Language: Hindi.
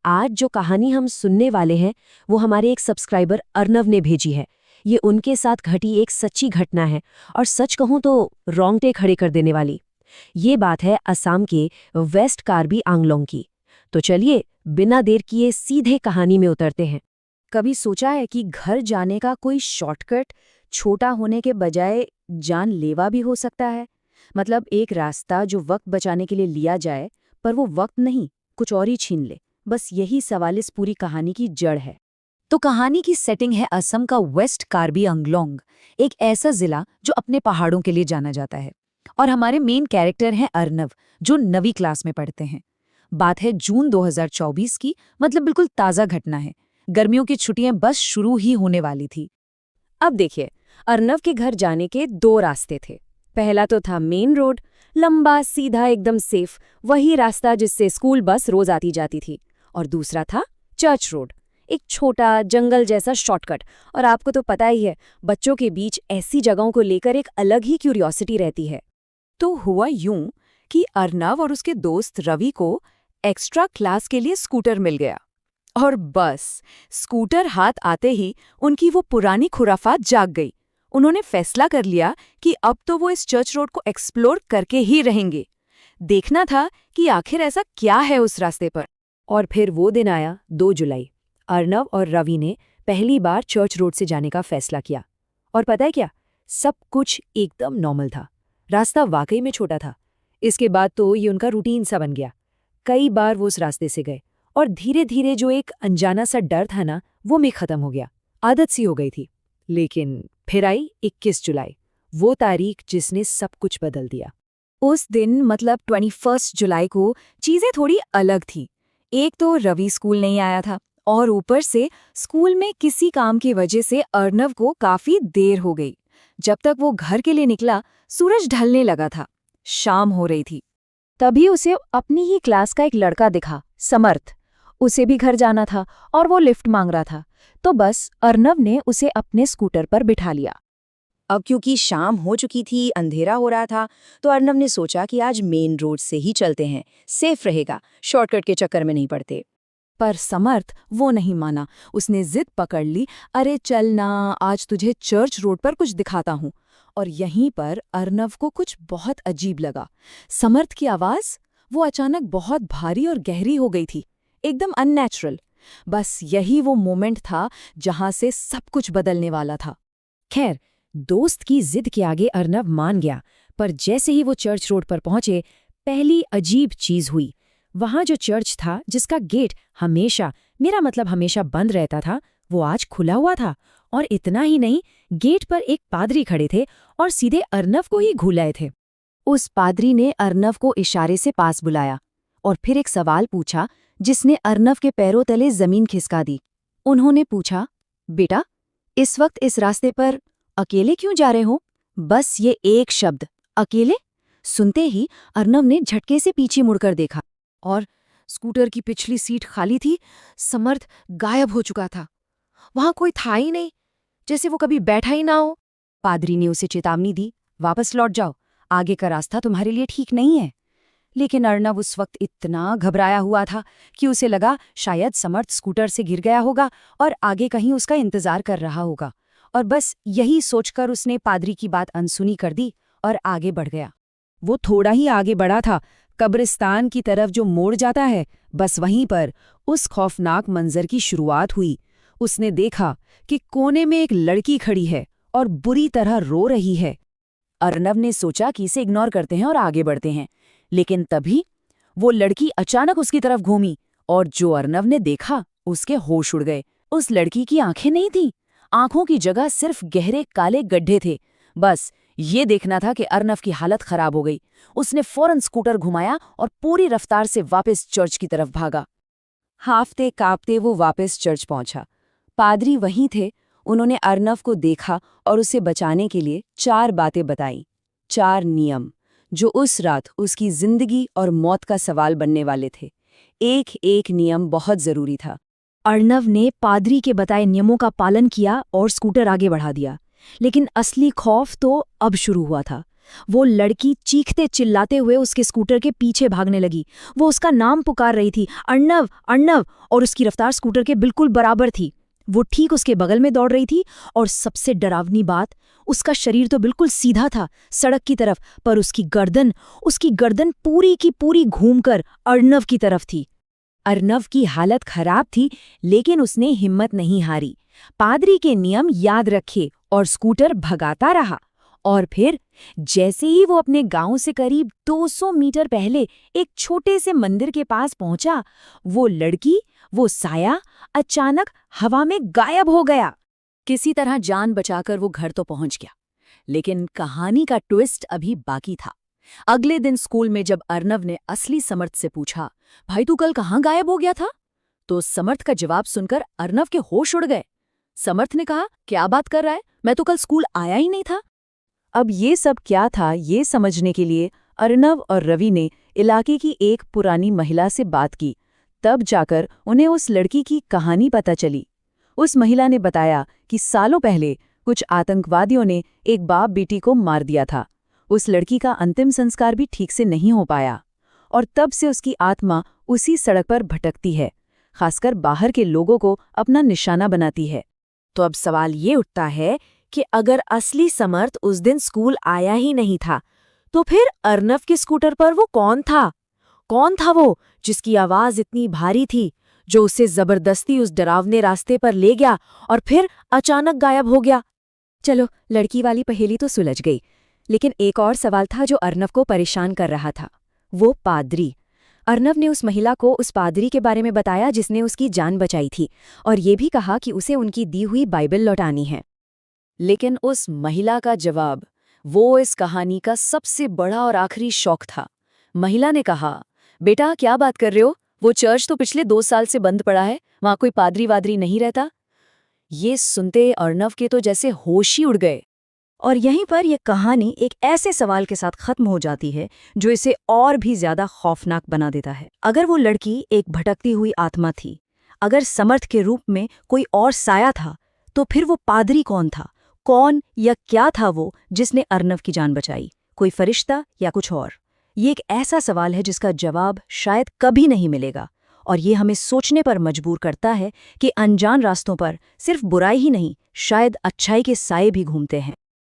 आज जो कहानी हम सुनने वाले हैं वो हमारे एक सब्सक्राइबर अर्नव ने भेजी है। ये उनके साथ घटी एक सच्ची घटना है और सच कहूं तो रोंगटे खड़े कर देने वाली। ये बात है असम के वेस्ट कार्बी आंगलोंग की। तो चलिए बिना देर किए सीधे कहानी में उतरते हैं। कभी सोचा है कि घर जाने का कोई शॉर्टकट छोटा होने के बजाय जानलेवा भी हो सकता है? मतलब एक रास्ता जो वक्त बचाने के लिए लिया जाए पर वो वक्त नहीं, कुछ और ही छीन ले। बस यही सवाल इस पूरी कहानी की जड़ है। तो कहानी की सेटिंग है असम का वेस्ट कार्बी आंगलोंग, एक ऐसा जिला जो अपने पहाड़ों के लिए जाना जाता है। और हमारे मेन कैरेक्टर हैं अर्नव, जो 9वीं क्लास में पढ़ते हैं। बात है जून 2024 की, मतलब बिल्कुल ताज़ा घटना है। गर्मियों की छुट्टियां बस शुरू ही होने वाली थी। अब देखिए, अर्नव के घर जाने के 2 रास्ते थे। पहला तो था मेन रोड, लंबा सीधा एकदम सेफ, वही रास्ता जिससे स्कूल बस रोज आती जाती थी। और दूसरा था चर्च रोड, एक छोटा जंगल जैसा शॉर्टकट। और आपको तो पता ही है, बच्चों के बीच ऐसी जगहों को लेकर एक अलग ही क्यूरियोसिटी रहती है। तो हुआ यूं कि अर्नव और उसके दोस्त रवि को एक्स्ट्रा क्लास के लिए स्कूटर मिल गया। और बस स्कूटर हाथ आते ही उनकी वो पुरानी खुराफात जाग गई। उन्होंने फैसला कर लिया कि अब तो वो इस चर्च रोड को एक्सप्लोर करके ही रहेंगे। देखना था कि आखिर ऐसा क्या है उस रास्ते पर। और फिर वो दिन आया 2 जुलाई। अर्नव और रवि ने पहली बार चर्च रोड से जाने का फैसला किया। और पता है क्या, सब कुछ एकदम नॉर्मल था। रास्ता वाकई में छोटा था। इसके बाद तो ये उनका रूटीन सा बन गया। कई बार वो उस रास्ते से गए और धीरे धीरे जो एक अनजाना सा डर था ना, वो में खत्म हो गया। आदत सी हो गई थी। लेकिन फिर आई 21 जुलाई, वो तारीख जिसने सब कुछ बदल दिया। उस दिन मतलब 21 जुलाई को चीजें थोड़ी अलग थी। एक तो रवि स्कूल नहीं आया था और ऊपर से स्कूल में किसी काम की वजह से अर्नव को काफी देर हो गई। जब तक वो घर के लिए निकला, सूरज ढलने लगा था, शाम हो रही थी। तभी उसे अपनी ही क्लास का एक लड़का दिखा, समर्थ। उसे भी घर जाना था और वो लिफ्ट मांग रहा था। तो बस अर्नव ने उसे अपने स्कूटर पर बिठा लिया। अब क्योंकि शाम हो चुकी थी, अंधेरा हो रहा था, तो अर्नव ने सोचा कि आज मेन रोड से ही चलते हैं, सेफ रहेगा, शॉर्टकट के चक्कर में नहीं पड़ते। पर समर्थ वो नहीं माना। उसने जिद पकड़ ली, अरे चलना, आज तुझे चर्च रोड पर कुछ दिखाता हूँ। और यहीं पर अर्नव को कुछ बहुत अजीब लगा। समर्थ की आवाज वो अचानक बहुत भारी और गहरी हो गई थी, एकदम अननेचुरल। बस यही वो मोमेंट था जहां से सब कुछ बदलने वाला था। खैर, दोस्त की जिद के आगे अर्नव मान गया। पर जैसे ही वो चर्च रोड पर पहुंचे, पहली अजीब चीज हुई। वहां जो चर्च था, जिसका गेट हमेशा, मेरा मतलब हमेशा बंद रहता था, वो आज खुला हुआ था। और इतना ही नहीं, गेट पर एक पादरी खड़े थे और सीधे अर्नव को ही घूलाए थे। उस पादरी ने अर्नव को इशारे से पास बुलाया और फिर एक सवाल पूछा जिसने अर्नव के पैरों तले जमीन खिसका दी। उन्होंने पूछा, बेटा, इस वक्त इस रास्ते पर अकेले क्यों जा रहे हो? बस ये एक शब्द, अकेले, सुनते ही अर्नव ने झटके से पीछे मुड़कर देखा और स्कूटर की पिछली सीट खाली थी। समर्थ गायब हो चुका था। वहां कोई था ही नहीं, जैसे वो कभी बैठा ही ना हो। पादरी ने उसे चेतावनी दी, वापस लौट जाओ, आगे का रास्ता तुम्हारे लिए ठीक नहीं है। लेकिन अर्नव उस वक्त इतना घबराया हुआ था कि उसे लगा शायद समर्थ स्कूटर से गिर गया होगा और आगे कहीं उसका इंतजार कर रहा होगा। और बस यही सोचकर उसने पादरी की बात अनसुनी कर दी और आगे बढ़ गया। वो थोड़ा ही आगे बढ़ा था, कब्रिस्तान की तरफ जो मोड़ जाता है, बस वहीं पर उस खौफनाक मंजर की शुरुआत हुई। उसने देखा कि कोने में एक लड़की खड़ी है और बुरी तरह रो रही है। अर्नव ने सोचा कि इसे इग्नोर करते हैं और आगे बढ़ते हैं। लेकिन तभी वो लड़की अचानक उसकी तरफ घूमी और जो अर्नव ने देखा, उसके होश उड़ गए। उस लड़की की आंखें नहीं थीं, आंखों की जगह सिर्फ गहरे काले गड्ढे थे। बस ये देखना था कि अर्नव की हालत खराब हो गई। उसने फौरन स्कूटर घुमाया और पूरी रफ्तार से वापस चर्च की तरफ भागा। हाफते कांपते वो वापस चर्च पहुंचा। पादरी वहीं थे। उन्होंने अर्नव को देखा और उसे बचाने के लिए 4 बातें बताईं, 4 नियम जो उस रात उसकी जिंदगी और मौत का सवाल बनने वाले थे। एक एक नियम बहुत जरूरी था। अर्नव ने पादरी के बताए नियमों का पालन किया और स्कूटर आगे बढ़ा दिया। लेकिन असली खौफ तो अब शुरू हुआ था। वो लड़की चीखते चिल्लाते हुए उसके स्कूटर के पीछे भागने लगी। वो उसका नाम पुकार रही थी, अर्णव अर्णव, और उसकी रफ्तार स्कूटर के बिल्कुल बराबर थी। वो ठीक उसके बगल में दौड़ रही थी और सबसे डरावनी बात, उसका शरीर तो बिल्कुल सीधा था सड़क की तरफ, पर उसकी गर्दन पूरी की पूरी घूमकर अर्णव की तरफ थी। अर्णव की हालत खराब थी, लेकिन उसने हिम्मत नहीं हारी। पादरी के नियम याद रखे और स्कूटर भगाता रहा। और फिर जैसे ही वो अपने गांव से करीब 200 मीटर पहले एक छोटे से मंदिर के पास पहुंचा, वो साया अचानक हवा में गायब हो गया। किसी तरह जान बचाकर वो घर तो पहुंच गया, लेकिन कहानी का ट्विस्ट अभी बाकी था। अगले दिन स्कूल में जब अर्णव ने असली समर्थ से पूछा, भाई तू कल कहाँ गायब हो गया था, तो समर्थ का जवाब सुनकर अर्णव के होश उड़ गए। समर्थ ने कहा, क्या बात कर रहा है, मैं तो कल स्कूल आया ही नहीं था। अब ये सब क्या था, ये समझने के लिए अर्णव और रवि ने इलाके की एक पुरानी महिला से बात की। तब जाकर उन्हें उस लड़की की कहानी पता चली। उस महिला ने बताया कि सालों पहले कुछ आतंकवादियों ने एक बाप बेटी को मार दिया था। उस लड़की का अंतिम संस्कार भी ठीक से नहीं हो पाया, और तब से उसकी आत्मा उसी सड़क पर भटकती है, खासकर बाहर के लोगों को अपना निशाना बनाती है। तो अब सवाल ये उठता है कि अगर असली समर्थ उस दिन स्कूल आया ही नहीं था, तो फिर अर्णव के स्कूटर पर वो कौन था? कौन था वो जिसकी आवाज इतनी भारी थी, जो उसे जबरदस्ती उस डरावने रास्ते पर ले गया और फिर अचानक गायब हो गया? चलो, लड़की वाली पहेली तो सुलझ गई, लेकिन एक और सवाल था जो अर्णव को परेशान कर रहा था, वो पादरी। अर्णव ने उस महिला को उस पादरी के बारे में बताया जिसने उसकी जान बचाई थी, और ये भी कहा कि उसे उनकी दी हुई बाइबल लौटानी है। लेकिन उस महिला का जवाब, वो इस कहानी का सबसे बड़ा और आखिरी शौक था। महिला ने कहा, बेटा क्या बात कर रहे हो, वो चर्च तो पिछले 2 साल से बंद पड़ा है, वहां कोई पादरी वादरी नहीं रहता। ये सुनते अर्णव के तो जैसे होश ही उड़ गए। और यहीं पर यह कहानी एक ऐसे सवाल के साथ खत्म हो जाती है जो इसे और भी ज्यादा खौफनाक बना देता है। अगर वो लड़की एक भटकती हुई आत्मा थी, अगर समर्थ के रूप में कोई और साया था, तो फिर वो पादरी कौन था? कौन या क्या था वो जिसने अर्णव की जान बचाई? कोई फरिश्ता या कुछ और? ये एक ऐसा सवाल है जिसका जवाब शायद कभी नहीं मिलेगा, और ये हमें सोचने पर मजबूर करता है कि अनजान रास्तों पर सिर्फ बुराई ही नहीं, शायद अच्छाई के साए भी घूमते हैं।